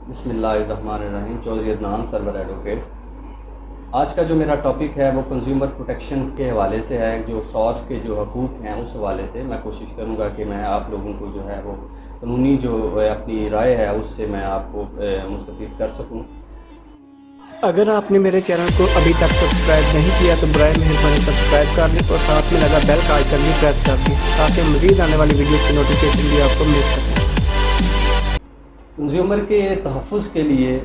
بسم اللہ الرحمن الرحیم۔ چودھری عدنان سرور ایڈوکیٹ۔ آج کا جو میرا ٹاپک ہے وہ کنزیومر پروٹیکشن کے حوالے سے ہے، جو صارف کے جو حقوق ہیں اس حوالے سے میں کوشش کروں گا کہ میں آپ لوگوں کو جو ہے وہ قانونی جو اپنی رائے ہے اس سے میں آپ کو مستفید کر سکوں۔ اگر آپ نے میرے چینل کو ابھی تک سبسکرائب نہیں کیا تو برائے مہربانی سبسکرائب کر لیں اور ساتھ میں لگا بیل کا آئیکن بھی پریس کر دیں تاکہ مزید آنے والی ویڈیوز کی نوٹیفیکیشن بھی آپ کو مل سکے۔ کنزیومر کے تحفظ کے لیے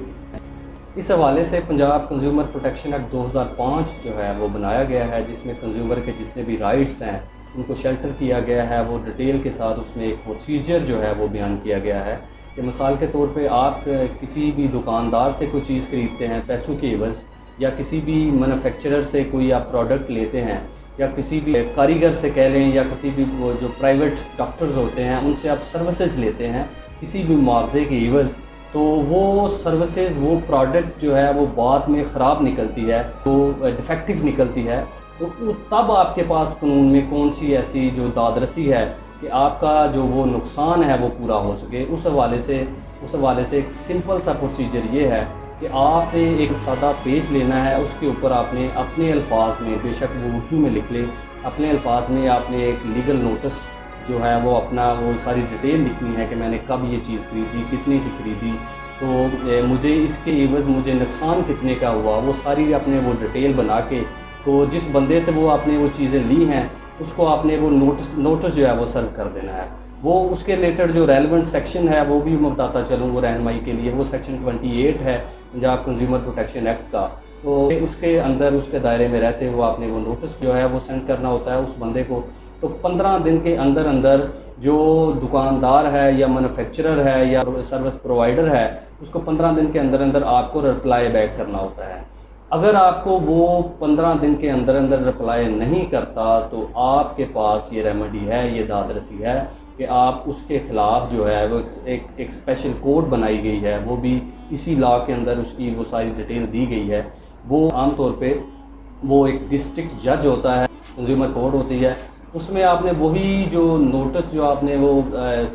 اس حوالے سے پنجاب کنزیومر پروٹیکشن ایکٹ 2005 جو ہے وہ بنایا گیا ہے، جس میں کنزیومر کے جتنے بھی رائٹس ہیں ان کو شیلٹر کیا گیا ہے۔ وہ ڈیٹیل کے ساتھ اس میں ایک پروسیجر جو ہے وہ بیان کیا گیا ہے کہ مثال کے طور پہ آپ کسی بھی دکاندار سے کوئی چیز خریدتے ہیں پیسوں کے عوض، یا کسی بھی مینوفیکچرر سے کوئی آپ پروڈکٹ لیتے ہیں، یا کسی بھی کاریگر سے کہہ لیں، یا کسی بھی وہ جو پرائیویٹ ڈاکٹرز ہوتے ہیں ان سے آپ سروسز لیتے ہیں کسی بھی معاوضے کے عوض، تو وہ سروسز وہ پروڈکٹ جو ہے وہ بعد میں خراب نکلتی ہے، تو ڈیفیکٹیو نکلتی ہے، تو تب آپ کے پاس قانون میں کون سی ایسی جو داد رسی ہے کہ آپ کا جو وہ نقصان ہے وہ پورا ہو سکے۔ اس حوالے سے ایک سمپل سا پروسیجر یہ ہے کہ آپ نے ایک سادہ پیج لینا ہے، اس کے اوپر آپ نے اپنے الفاظ میں، بے شک وہ اردو میں لکھ لیں، اپنے الفاظ میں آپ نے ایک لیگل نوٹس جو ہے وہ اپنا وہ ساری ڈیٹیل لکھنی ہے کہ میں نے کب یہ چیز خریدی، کتنے کی خریدی، تو مجھے اس کے عوض مجھے نقصان کتنے کا ہوا، وہ ساری اپنے وہ ڈیٹیل بنا کے، تو جس بندے سے وہ آپ نے وہ چیزیں لی ہیں اس کو آپ نے وہ نوٹس جو ہے وہ سرو کر دینا ہے۔ وہ اس کے ریلیٹڈ جو ریلیونٹ سیکشن ہے وہ بھی میں بتاتا چلوں، وہ رہنمائی کے لیے وہ سیکشن 28 ہے پنجاب کنزیومر پروٹیکشن ایکٹ کا، تو اس کے اندر اس کے دائرے میں رہتے ہوئے آپ نے وہ نوٹس جو ہے وہ سینڈ کرنا ہوتا ہے اس بندے کو۔ تو 15 دن کے اندر جو دکاندار ہے یا مینوفیکچرر ہے یا سروس پرووائڈر ہے اس کو 15 دن کے اندر آپ کو رپلائی بیک کرنا ہوتا ہے۔ اگر آپ کو وہ 15 دن کے اندر رپلائی نہیں کرتا تو آپ کے پاس یہ ریمیڈی ہے، یہ داد رسی ہے کہ آپ اس کے خلاف جو ہے وہ ایک اسپیشل کورٹ بنائی گئی ہے، وہ بھی اسی لا کے اندر اس کی وہ ساری ڈیٹیل دی گئی ہے۔ وہ عام طور پہ وہ ایک ڈسٹرکٹ جج ہوتا ہے، کنزیومر کورٹ ہوتی ہے، اس میں آپ نے وہی جو نوٹس جو آپ نے وہ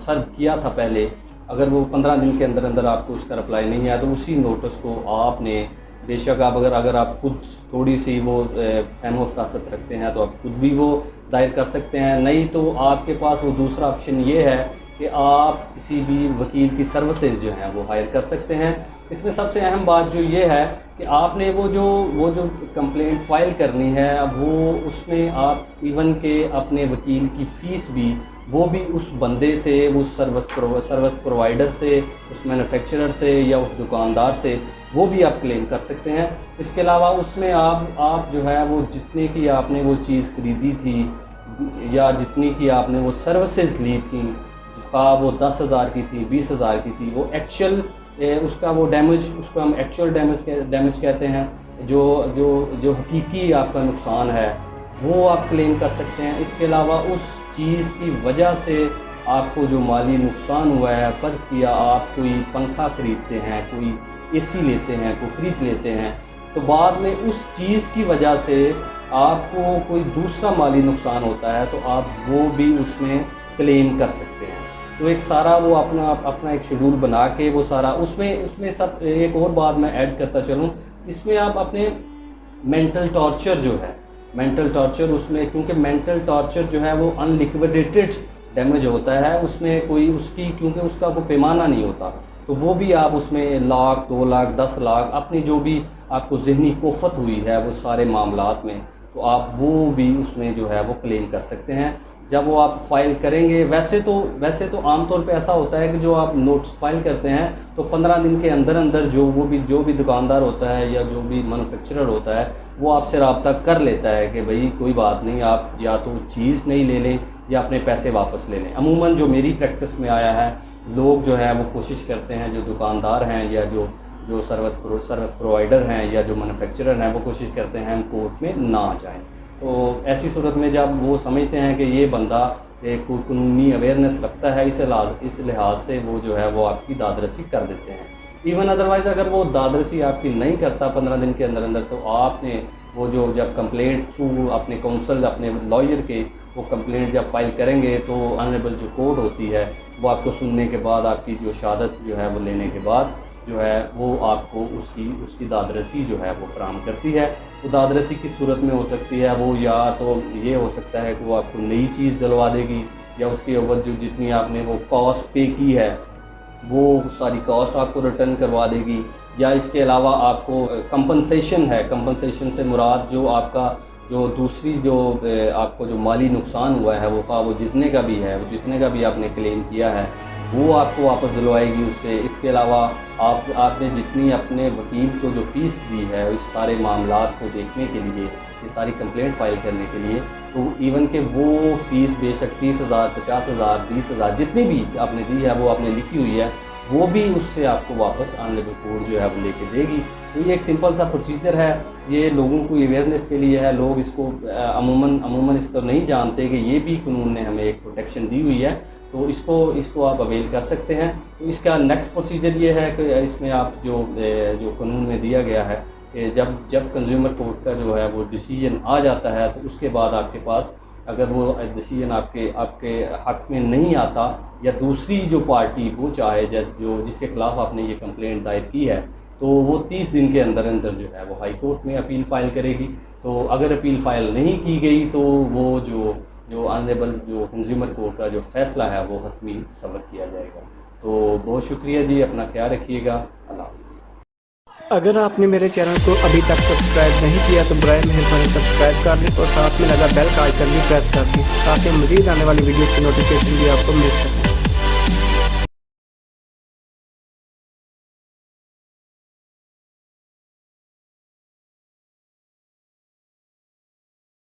سرو کیا تھا پہلے، اگر وہ 15 دن کے اندر آپ کو اس کا رپلائی نہیں آیا تو اسی نوٹس کو آپ نے بے شک آپ اگر آپ خود تھوڑی سی وہ فہم و فراست رکھتے ہیں تو آپ خود بھی وہ دائر کر سکتے ہیں، نہیں تو آپ کے پاس وہ دوسرا آپشن یہ ہے کہ آپ کسی بھی وکیل کی سروسز جو ہیں وہ ہائر کر سکتے ہیں۔ اس میں سب سے اہم بات جو یہ ہے کہ آپ نے وہ جو کمپلینٹ فائل کرنی ہے، اب وہ اس میں آپ ایون کہ اپنے وکیل کی فیس بھی وہ بھی اس بندے سے، اس سروس پرووائڈر سے، اس مینوفیکچرر سے یا اس دکاندار سے وہ بھی آپ کلیم کر سکتے ہیں۔ اس کے علاوہ اس میں آپ جو ہے وہ جتنے کی آپ نے وہ چیز خریدی تھی یا جتنی کی آپ نے وہ سروسز لی تھیں، خواہ وہ 10,000 کی تھی، 20,000 کی تھی، وہ ایکچوئل اس کا وہ ڈیمیج، اس کو ہم ایکچوئل ڈیمیج کہتے ہیں، جو حقیقی آپ کا نقصان ہے وہ آپ کلیم کر سکتے ہیں۔ اس کے علاوہ اس چیز کی وجہ سے آپ کو جو مالی نقصان ہوا ہے، فرض کیا آپ کوئی پنکھا خریدتے ہیں، کوئی اے سی لیتے ہیں، کوئی فریج لیتے ہیں، تو بعد میں اس چیز کی وجہ سے آپ کو کوئی دوسرا مالی نقصان ہوتا ہے تو آپ وہ بھی اس میں کلیم کر سکتے ہیں۔ تو ایک سارا وہ اپنا ایک شیڈول بنا کے وہ سارا اس میں سب ایک اور بات میں ایڈ کرتا چلوں، اس میں آپ اپنے مینٹل ٹارچر جو ہے، مینٹل ٹارچر اس میں، کیونکہ مینٹل ٹارچر جو ہے وہ ان لیکویڈیٹڈ ڈیمیج ہوتا ہے، اس میں کوئی اس کی کیونکہ اس کا کوئی پیمانہ نہیں ہوتا، تو وہ بھی آپ اس میں 1,00,000 2,00,000 10,00,000 اپنی جو بھی آپ کو ذہنی کوفت ہوئی ہے وہ سارے معاملات میں، تو آپ وہ بھی اس میں جو ہے وہ کلیم کر سکتے ہیں جب وہ آپ فائل کریں گے۔ ویسے تو عام طور پہ ایسا ہوتا ہے کہ جو آپ نوٹس فائل کرتے ہیں تو 15 دن کے اندر جو بھی دکاندار ہوتا ہے یا جو بھی مینوفیکچرر ہوتا ہے وہ آپ سے رابطہ کر لیتا ہے کہ بھئی کوئی بات نہیں، آپ یا تو چیز نہیں لے لیں یا اپنے پیسے واپس لے لیں۔ عموماً جو میری پریکٹس میں آیا ہے، لوگ جو ہے وہ کوشش کرتے ہیں، جو دکاندار ہیں یا جو سروس پرووائڈر ہیں یا جو مینوفیکچرر ہیں، وہ کوشش کرتے ہیں ہم کورٹ میں نہ جائیں۔ تو ایسی صورت میں جب وہ سمجھتے ہیں کہ یہ بندہ ایک قانونی اویئرنیس رکھتا ہے، اس لحاظ سے وہ جو ہے وہ آپ کی داد رسی کر دیتے ہیں۔ ایون ادروائز اگر وہ داد رسی آپ کی نہیں کرتا 15 دن کے اندر تو آپ نے وہ جو جب کمپلینٹ تھرو اپنے کونسل، اپنے لائر کے وہ کمپلینٹ جب فائل کریں گے تو آنریبل جو کورٹ ہوتی ہے وہ آپ کو سننے کے بعد، آپ کی جو شہادت جو ہے وہ لینے کے بعد جو ہے وہ آپ کو اس کی دادرسی جو ہے وہ فراہم کرتی ہے. وہ دادرسی کس صورت میں ہو سکتی ہے؟ وہ یا تو یہ ہو سکتا ہے کہ وہ آپ کو نئی چیز دلوا دے گی، یا اس کے عوض جو جتنی آپ نے وہ کاسٹ پے کی ہے وہ ساری کاسٹ آپ کو ریٹرن کروا دے گی، یا اس کے علاوہ آپ کو کمپنسیشن ہے. کمپنسیشن سے مراد جو آپ کا جو دوسری جو آپ کو جو مالی نقصان ہوا ہے، وہ خواہ وہ جتنے کا بھی ہے، وہ جتنے کا بھی آپ نے کلیم کیا ہے وہ آپ کو واپس دلوائے گی اس سے. اس کے علاوہ آپ نے جتنی اپنے وکیل کو جو فیس دی ہے اس سارے معاملات کو دیکھنے کے لیے، یہ ساری کمپلینٹ فائل کرنے کے لیے، تو ایون کہ وہ فیس بے شک 30,000 50,000 20,000 جتنی بھی آپ نے دی ہے، وہ آپ نے لکھی ہوئی ہے، وہ بھی اس سے آپ کو واپس آنریبل کورٹ جو ہے وہ لے کے دے گی. تو یہ ایک سمپل سا پروسیجر ہے، یہ لوگوں کو اویئرنیس کے لیے ہے. لوگ اس کو عموماً اس کو نہیں جانتے کہ یہ بھی قانون نے ہمیں ایک پروٹیکشن دی ہوئی ہے، تو اس کو آپ اویل کر سکتے ہیں. تو اس کا نیکسٹ پروسیجر یہ ہے کہ اس میں آپ جو قانون میں دیا گیا ہے کہ جب کنزیومر کورٹ کا جو ہے وہ ڈیسیجن آ جاتا ہے، تو اس کے بعد آپ کے پاس اگر وہ ڈیسیجن آپ کے حق میں نہیں آتا، یا دوسری جو پارٹی وہ چاہے جس کے خلاف آپ نے یہ کمپلینٹ دائر کی ہے، تو وہ 30 دن کے اندر جو ہے وہ ہائی کورٹ میں اپیل فائل کرے گی. تو اگر اپیل فائل نہیں کی گئی تو وہ جو آنریبل جو کنزیومر کورٹ کا جو فیصلہ ہے وہ حتمی صبر کیا جائے گا. تو بہت شکریہ جی، اپنا خیال رکھیے گا. اللہ حافظ. اگر آپ نے میرے چینل کو ابھی تک سبسکرائب نہیں کیا تو برائے مہربانی سبسکرائب کر لیں اور ساتھ میں لگا بیل کا آئیکن بھی پریس کر دیں تاکہ مزید آنے والی ویڈیوز کی نوٹیفیکیشن بھی آپ کو مل سکے.